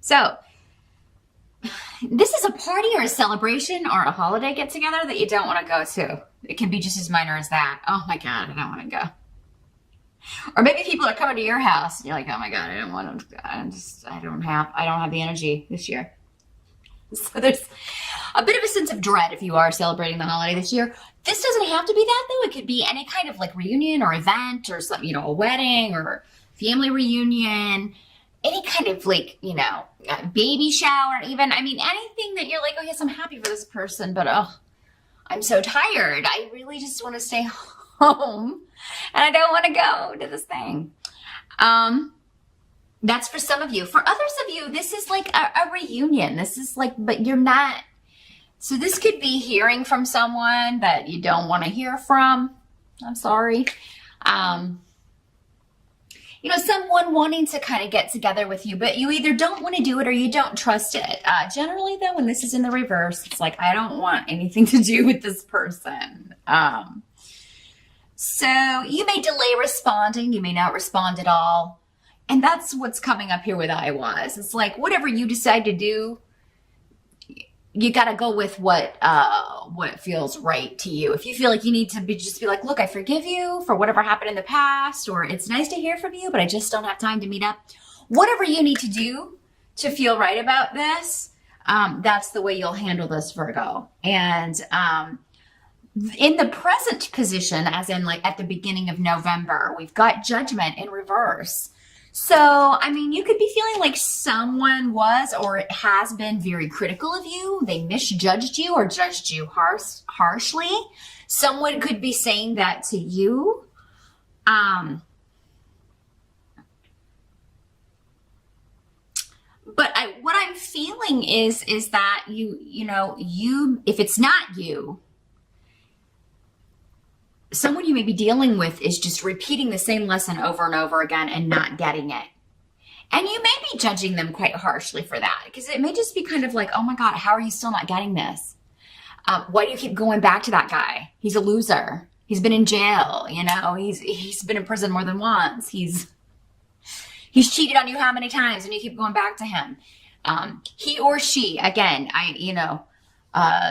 So this is a party or a celebration or a holiday get together that you don't want to go to. It can be just as minor as that. Oh my God, I don't want to go. Or maybe people are coming to your house and you're like, oh my God, I don't want to, I don't have the energy this year. So there's a bit of a sense of dread if you are celebrating the holiday this year. This doesn't have to be that though. It could be any kind of like reunion or event or something, you know, a wedding or family reunion, any kind of like, you know, baby shower even. I mean, anything that you're like, oh yes, I'm happy for this person, but oh, I'm so tired. I really just want to stay home and I don't want to go to this thing. That's for some of you. For others of you, this is like a reunion. This is like, but you're not. So this could be hearing from someone that you don't want to hear from. I'm sorry. You know, someone wanting to kind of get together with you, but you either don't want to do it or you don't trust it. Generally, though, when this is in the reverse, it's like, I don't want anything to do with this person. So you may delay responding. You may not respond at all. And that's what's coming up here with I was. It's like, whatever you decide to do, you got to go with what feels right to you. If you feel like you need to just be like, look, I forgive you for whatever happened in the past, or it's nice to hear from you, but I just don't have time to meet up. Whatever you need to do to feel right about this, that's the way you'll handle this, Virgo. And in the present position, as in like at the beginning of November, we've got Judgment in reverse. So, I mean, you could be feeling like someone was or has been very critical of you. They misjudged you or judged you harshly. Someone could be saying that to you. But what I'm feeling is that you know, if it's not you, someone you may be dealing with is just repeating the same lesson over and over again and not getting it. And you may be judging them quite harshly for that, because it may just be kind of like, oh my God, how are you still not getting this? Why do you keep going back to that guy? He's a loser. He's been in jail. You know, he's been in prison more than once. He's cheated on you how many times and you keep going back to him? He or she, again,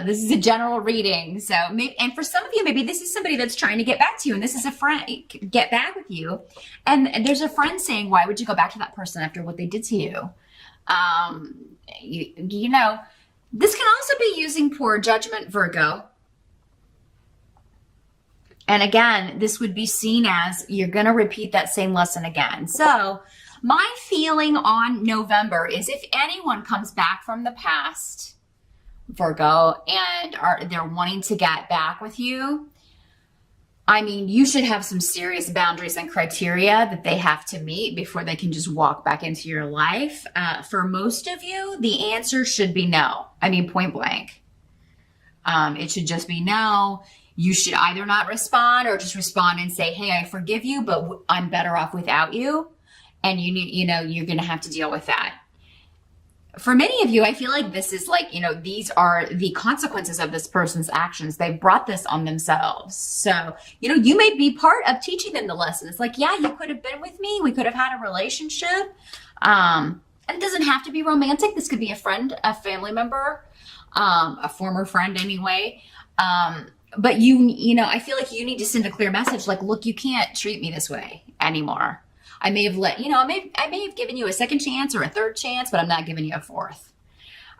this is a general reading. So maybe, and for some of you, maybe this is somebody that's trying to get back to you, and this is a friend, get back with you. And there's a friend saying, why would you go back to that person after what they did to you? You know, this can also be using poor judgment, Virgo. And again, this would be seen as you're going to repeat that same lesson again. So my feeling on November is if anyone comes back from the past, Virgo, and they're wanting to get back with you, I mean, you should have some serious boundaries and criteria that they have to meet before they can just walk back into your life. For most of you, the answer should be no. I mean, point blank. It should just be no. You should either not respond or just respond and say, hey, I forgive you, but I'm better off without you. And you know, you're going to have to deal with that. For many of you, I feel like this is like, you know, these are the consequences of this person's actions. They've brought this on themselves. So, you know, you may be part of teaching them the lesson. It's like, yeah, you could have been with me. We could have had a relationship. And it doesn't have to be romantic. This could be a friend, a family member, a former friend anyway. But you know, I feel like you need to send a clear message like, look, you can't treat me this way anymore. I may have I may have given you a second chance or a third chance, but I'm not giving you a fourth.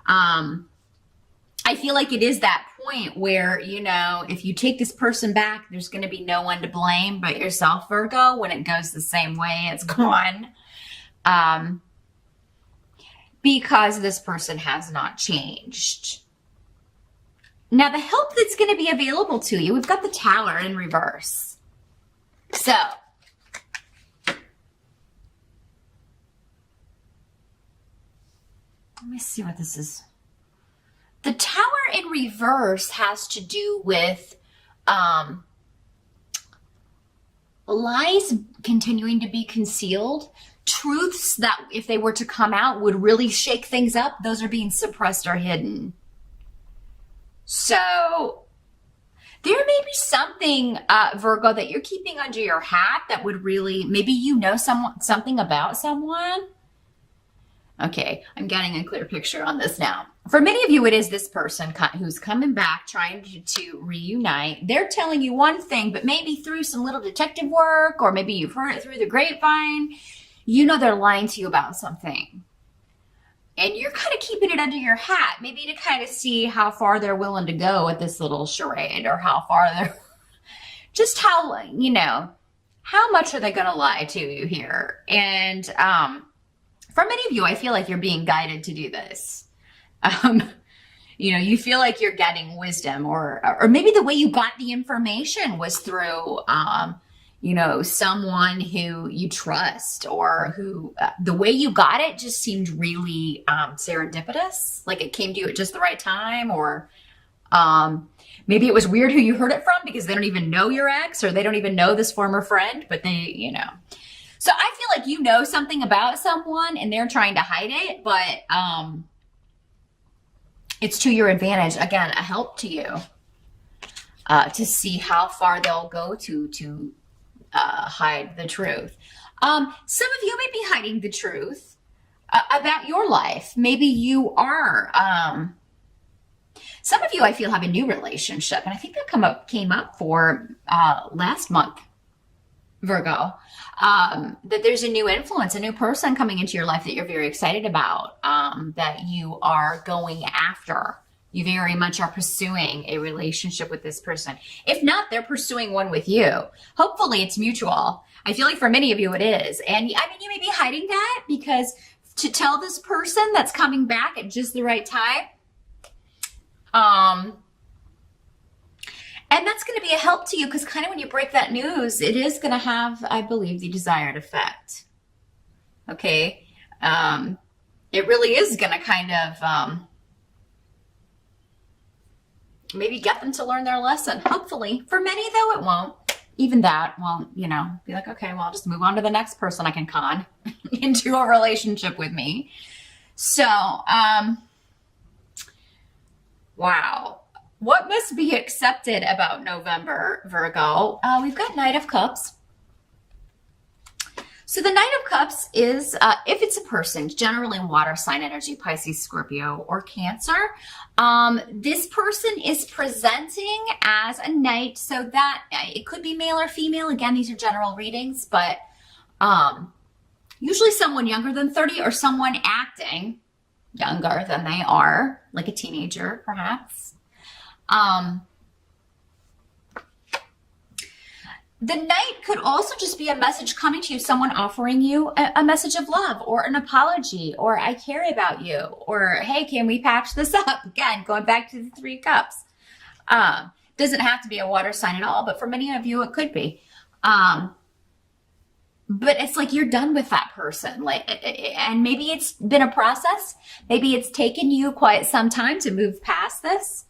I feel like it is that point where, you know, if you take this person back, there's going to be no one to blame but yourself, Virgo. When it goes the same way, it's gone. Because this person has not changed. Now, the help that's going to be available to you, we've got the Tower in reverse. So, let me see what this is. The Tower in reverse has to do with lies continuing to be concealed. Truths that, if they were to come out, would really shake things up. Those are being suppressed or hidden. So there may be something, Virgo, that you're keeping under your hat that would really, maybe you know something about someone. Okay, I'm getting a clear picture on this now. For many of you, it is this person who's coming back, trying to reunite. They're telling you one thing, but maybe through some little detective work, or maybe you've heard it through the grapevine, you know they're lying to you about something. And you're kind of keeping it under your hat, maybe to kind of see how far they're willing to go with this little charade, or how far they're, just how, how much are they going to lie to you here? And, for many of you, I feel like you're being guided to do this. You feel like you're getting wisdom, or maybe the way you got the information was through, someone who you trust, or who the way you got it just seemed really serendipitous, like it came to you at just the right time, or maybe it was weird who you heard it from because they don't even know your ex, or they don't even know this former friend, but they. So I feel like you know something about someone and they're trying to hide it, but it's to your advantage. Again, a help to you to see how far they'll go to hide the truth. Some of you may be hiding the truth about your life. Maybe you are. Some of you, I feel, have a new relationship, and I think that came up for last month, Virgo. That there's a new influence, a new person coming into your life that you're very excited about, that you are going after. You very much are pursuing a relationship with this person. If not, they're pursuing one with you. Hopefully it's mutual. I feel like for many of you it is. And you may be hiding that because to tell this person that's coming back at just the right time, and that's going to be a help to you, because kind of when you break that news, it is going to have, I believe, the desired effect. Okay? It really is going to kind of maybe get them to learn their lesson. Hopefully. For many, though, it won't. Even that won't, be like, okay, well, I'll just move on to the next person I can con into a relationship with me. So, wow. What must be accepted about November, Virgo? We've got Knight of Cups. So the Knight of Cups is, if it's a person, generally water sign energy, Pisces, Scorpio, or Cancer. This person is presenting as a knight, so that it could be male or female. Again, these are general readings, but usually someone younger than 30, or someone acting younger than they are, like a teenager, perhaps. The Knight could also just be a message coming to you, someone offering you a message of love, or an apology, or I care about you, or hey, can we patch this up? Again, going back to the 3 cups. Doesn't have to be a water sign at all, but for many of you, it could be. But it's like you're done with that person. And maybe it's been a process. Maybe it's taken you quite some time to move past this.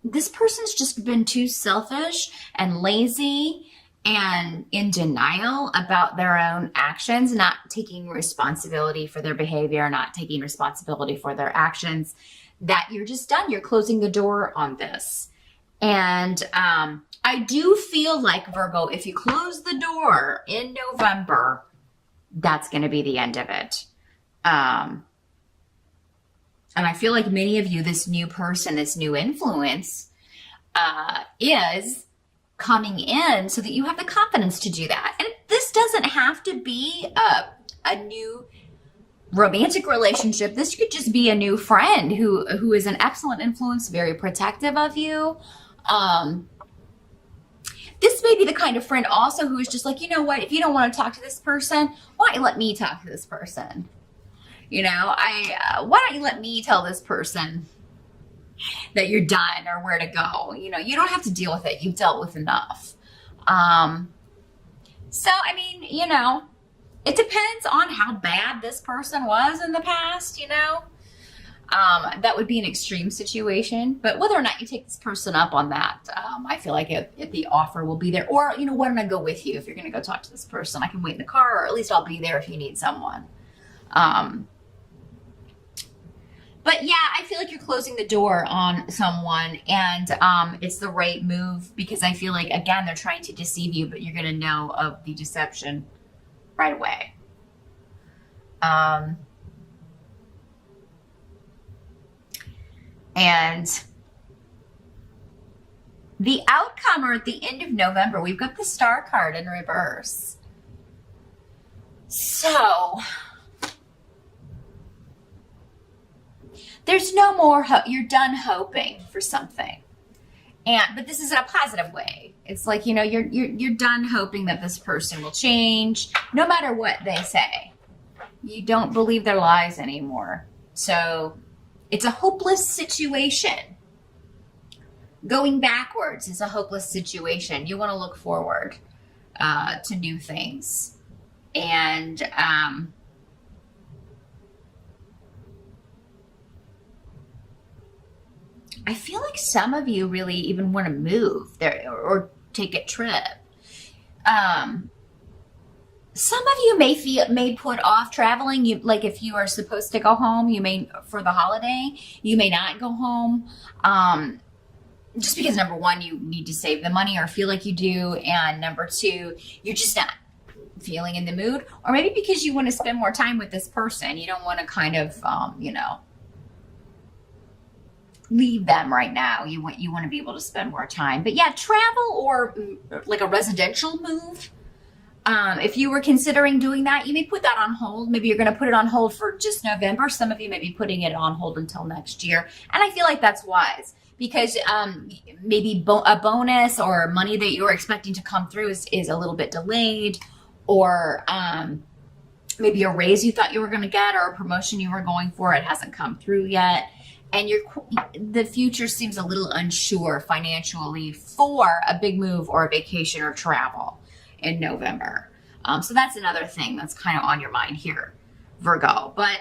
This person's just been too selfish and lazy and in denial about their own actions, not taking responsibility for their behavior, not taking responsibility for their actions, that you're just done. You're closing the door on this. And I do feel like, Virgo, if you close the door in November, that's going to be the end of it. And I feel like many of you, this new person, this new influence, is coming in so that you have the confidence to do that. And this doesn't have to be a new romantic relationship. This could just be a new friend who is an excellent influence, very protective of you. This may be the kind of friend also who is just like, you know what, if you don't want to talk to this person, why don't you let me talk to this person? Why don't you let me tell this person that you're done or where to go? You don't have to deal with it. You've dealt with enough. So, it depends on how bad this person was in the past, that would be an extreme situation. But whether or not you take this person up on that, I feel like the offer will be there. Or, why don't I go with you if you're going to go talk to this person? I can wait in the car, or at least I'll be there if you need someone. But yeah, I feel like you're closing the door on someone, and it's the right move, because I feel like, again, they're trying to deceive you, but you're going to know of the deception right away. And the outcome, or at the end of November, we've got the Star card in reverse. So there's no more hope. You're done hoping for something. But this is in a positive way. It's like, you're done hoping that this person will change, no matter what they say. You don't believe their lies anymore. So it's a hopeless situation. Going backwards is a hopeless situation. You want to look forward to new things. And I feel like some of you really even want to move there or take a trip. Some of you may put off traveling. Like if you are supposed to go home, for the holiday, you may not go home. Just because number one, you need to save the money or feel like you do. And number two, you're just not feeling in the mood. Or maybe because you want to spend more time with this person. You don't want to kind of, leave them right now. You want to be able to spend more time. But yeah, travel or like a residential move. If you were considering doing that, you may put that on hold. Maybe you're going to put it on hold for just November. Some of you may be putting it on hold until next year. And I feel like that's wise because maybe a bonus or money that you're expecting to come through is a little bit delayed, or maybe a raise you thought you were going to get or a promotion you were going for, it hasn't come through yet. And the future seems a little unsure financially for a big move or a vacation or travel in November. So that's another thing that's kind of on your mind here, Virgo. But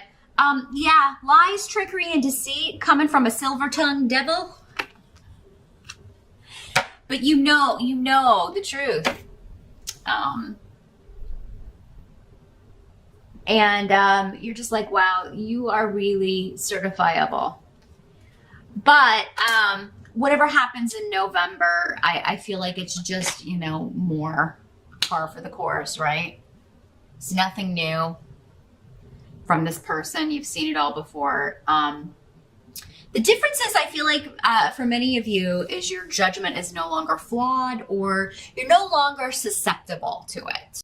yeah, lies, trickery, and deceit coming from a silver-tongued devil. But you know the truth. And you're just like, wow, you are really certifiable. But whatever happens in November, I feel like it's just, more par for the course, right? It's nothing new from this person. You've seen it all before. The difference is, I feel like for many of you, is your judgment is no longer flawed, or you're no longer susceptible to it.